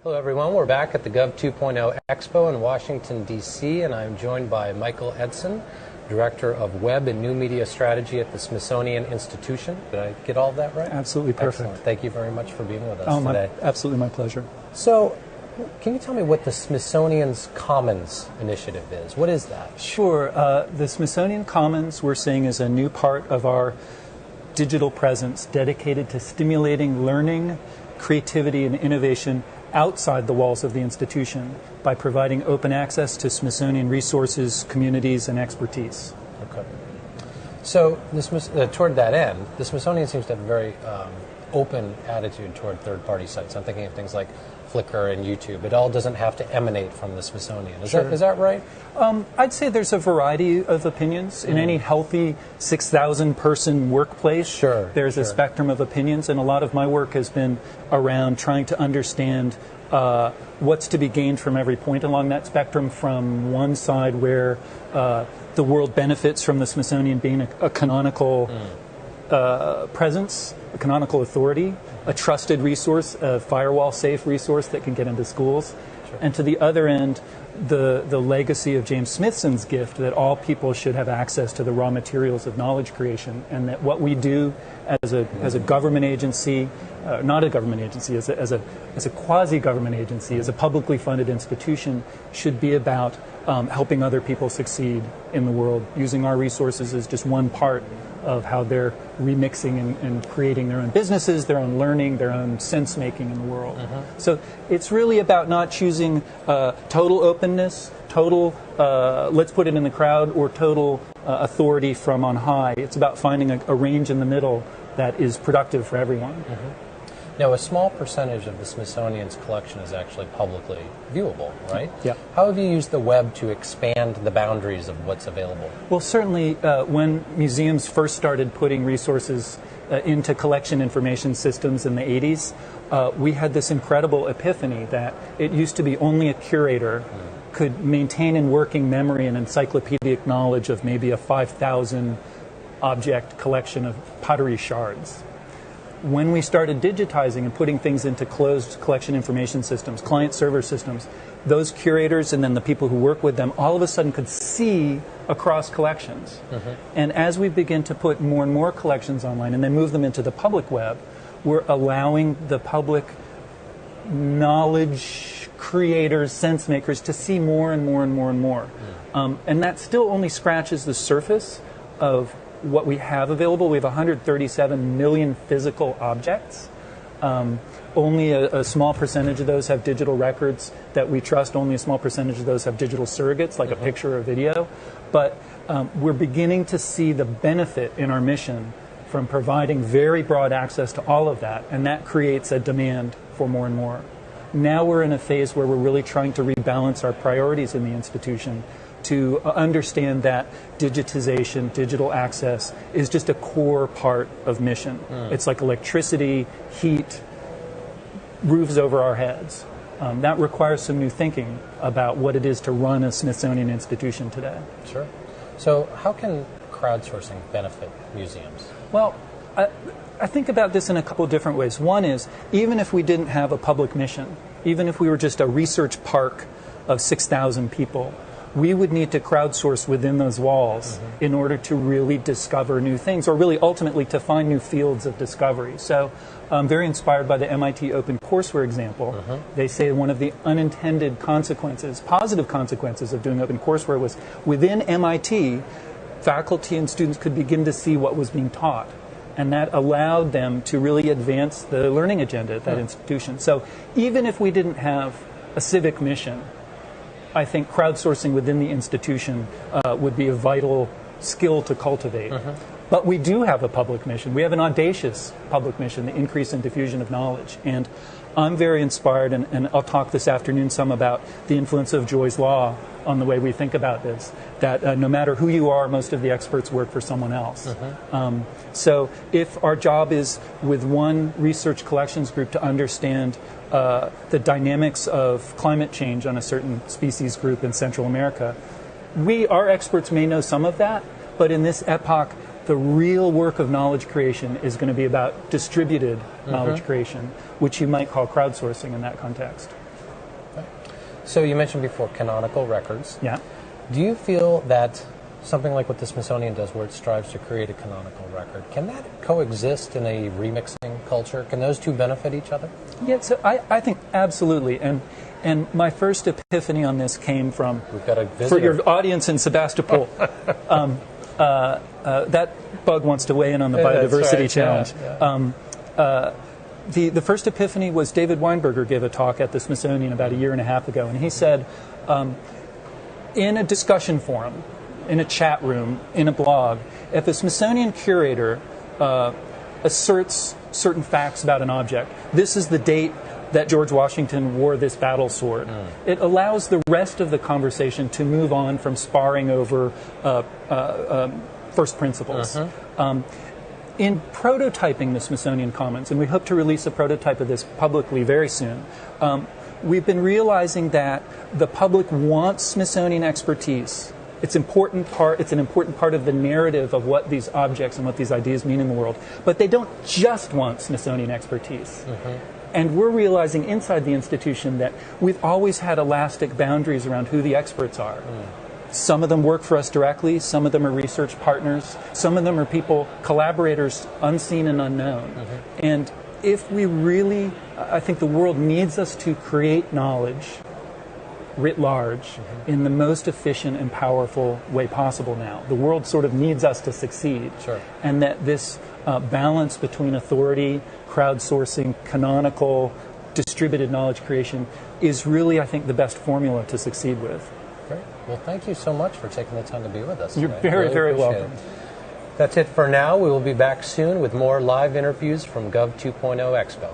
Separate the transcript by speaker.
Speaker 1: Hello everyone, we're back at the Gov 2.0 Expo in Washington, D.C., and I'm joined by Michael Edson, Director of Web and New Media Strategy at the Smithsonian Institution. Did I get all of that right?
Speaker 2: Absolutely perfect.
Speaker 1: Excellent. Thank you very much for being with us today.
Speaker 2: Absolutely my pleasure.
Speaker 1: So, can you tell me what the Smithsonian's Commons initiative is? What is that?
Speaker 2: Sure. The Smithsonian Commons, we're saying, is a new part of our digital presence dedicated to stimulating learning, creativity, and innovation outside the walls of the institution by providing open access to Smithsonian resources, communities, and expertise.
Speaker 1: Okay. So, toward that end, the Smithsonian seems to have a very open attitude toward third-party sites. I'm thinking of things like Flickr and YouTube. It all doesn't have to emanate from the Smithsonian. Is that right?
Speaker 2: I'd say there's a variety of opinions. In any healthy 6,000-person workplace, there's a spectrum of opinions, and a lot of my work has been around trying to understand what's to be gained from every point along that spectrum, from one side where the world benefits from the Smithsonian being a canonical presence, a canonical authority, a trusted resource, a firewall-safe resource that can get into schools. Sure. And to the other end, the legacy of James Smithson's gift that all people should have access to the raw materials of knowledge creation, and that what we do as a government agency, not a government agency, as a quasi-government agency, as a publicly funded institution, should be about helping other people succeed in the world. Using our resources is just one part of how they're remixing and creating their own businesses, their own learning, their own sense-making in the world. So it's really about not choosing total openness, total let's put it in the crowd, or total authority from on high. It's about finding a range in the middle that is productive for everyone.
Speaker 1: Now, a small percentage of the Smithsonian's collection is actually publicly viewable, right?
Speaker 2: Yeah.
Speaker 1: How have you used the web to expand the boundaries of what's available?
Speaker 2: Well, certainly when museums first started putting resources into collection information systems in the 80s, we had this incredible epiphany that it used to be only a curator could maintain in working memory an encyclopedic knowledge of maybe a 5,000 object collection of pottery shards. When we started digitizing and putting things into closed collection information systems, client-server systems, those curators and then the people who work with them all of a sudden could see across collections. And as we begin to put more and more collections online and then move them into the public web, we're allowing the public knowledge creators, sense makers, to see more and more and more and more. And that still only scratches the surface of what we have available. We have 137 million physical objects. Only a small percentage of those have digital records that we trust. Only a small percentage of those have digital surrogates, like a picture or video. But we're beginning to see the benefit in our mission from providing very broad access to all of that, and that creates a demand for more and more. Now we're in a phase where we're really trying to rebalance our priorities in the institution to understand that digitization, digital access, is just a core part of mission. It's like electricity, heat, roofs over our heads. That requires some new thinking about what it is to run a Smithsonian institution today.
Speaker 1: Sure. So how can crowdsourcing benefit museums?
Speaker 2: Well, I think about this in a couple of different ways. One is, even if we didn't have a public mission, even if we were just a research park of 6,000 people, we would need to crowdsource within those walls in order to really discover new things, or really ultimately to find new fields of discovery. So I'm very inspired by the MIT Open Courseware example. They say one of the unintended consequences, positive consequences of doing open courseware was within MIT, faculty and students could begin to see what was being taught. And that allowed them to really advance the learning agenda at that institution. So even if we didn't have a civic mission, I think crowdsourcing within the institution would be a vital skill to cultivate. But we do have a public mission. We have an audacious public mission, the increase and diffusion of knowledge. And I'm very inspired, and I'll talk this afternoon some about the influence of Joy's Law on the way we think about this, that no matter who you are, most of the experts work for someone else. So if our job is with one research collections group to understand the dynamics of climate change on a certain species group in Central America, our experts may know some of that, but in this epoch, the real work of knowledge creation is going to be about distributed knowledge creation, which you might call crowdsourcing in that context.
Speaker 1: So you mentioned before canonical records.
Speaker 2: Yeah.
Speaker 1: Do you feel that something like what the Smithsonian does, where it strives to create a canonical record, can that coexist in a remixing culture? Can those two benefit each other?
Speaker 2: Yeah, so I think absolutely. And my first epiphany on this came from,
Speaker 1: We've got a visitor.
Speaker 2: for your audience in Sebastopol, that bug wants to weigh in on the biodiversity
Speaker 1: right.
Speaker 2: challenge.
Speaker 1: Yeah.
Speaker 2: The first epiphany was David Weinberger gave a talk at the Smithsonian about a year and a half ago, and he said, in a discussion forum, in a chat room, in a blog, if a Smithsonian curator asserts certain facts about an object, this is the date that George Washington wore this battle sword. It allows the rest of the conversation to move on from sparring over first principles. In prototyping the Smithsonian Commons, and we hope to release a prototype of this publicly very soon, we've been realizing that the public wants Smithsonian expertise. It's an important part of the narrative of what these objects and what these ideas mean in the world. But they don't just want Smithsonian expertise. And we're realizing inside the institution that we've always had elastic boundaries around who the experts are. Some of them work for us directly, some of them are research partners, some of them are people, collaborators, unseen and unknown. And if we really, I think the world needs us to create knowledge writ large in the most efficient and powerful way possible now. The world sort of needs us to succeed.
Speaker 1: Sure.
Speaker 2: And that this balance between authority, crowdsourcing, canonical, distributed knowledge creation is really, I think, the best formula to succeed with.
Speaker 1: Great. Well, thank you so much for taking the time to be with us
Speaker 2: You're
Speaker 1: today.
Speaker 2: very,
Speaker 1: Really
Speaker 2: very
Speaker 1: appreciate
Speaker 2: welcome.
Speaker 1: it. That's it for now. We will be back soon with more live interviews from Gov 2.0 Expo.